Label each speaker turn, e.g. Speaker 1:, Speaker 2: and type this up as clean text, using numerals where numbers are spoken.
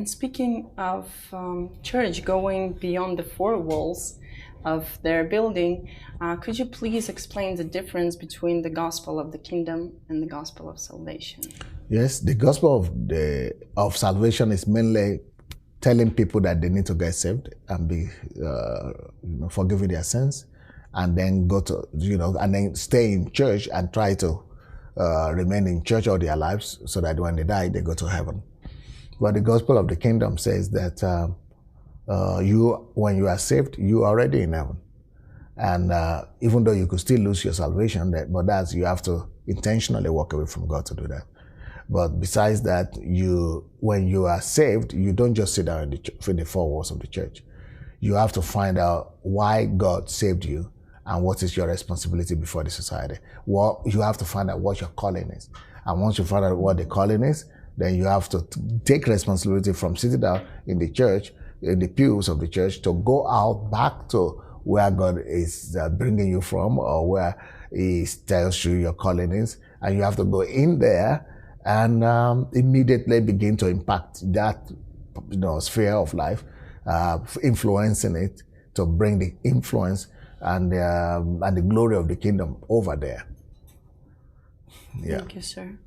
Speaker 1: And speaking of church going beyond the four walls of their building, could you please explain the difference between the gospel of the kingdom and the gospel of salvation?
Speaker 2: Yes, the gospel of salvation is mainly telling people that they need to get saved and be forgiven their sins, and then go to and then stay in church and try to remain in church all their lives, so that when they die they go to heaven. But the gospel of the kingdom says that when you are saved, you are already in heaven, and even though you could still lose your salvation, but you have to intentionally walk away from God to do that. But besides that, when you are saved, you don't just sit down in the four walls of the church. You have to find out why God saved you and what is your responsibility before the society. You have to find out what your calling is. And once you find out what the calling is, then you have to take responsibility from sitting down in the church, in the pews of the church, to go out back to where God is bringing you from, or where He tells you your calling is. And you have to go in there and immediately begin to impact that sphere of life, influencing it, to bring the influence and the glory of the kingdom over there.
Speaker 1: Yeah. Thank you, sir.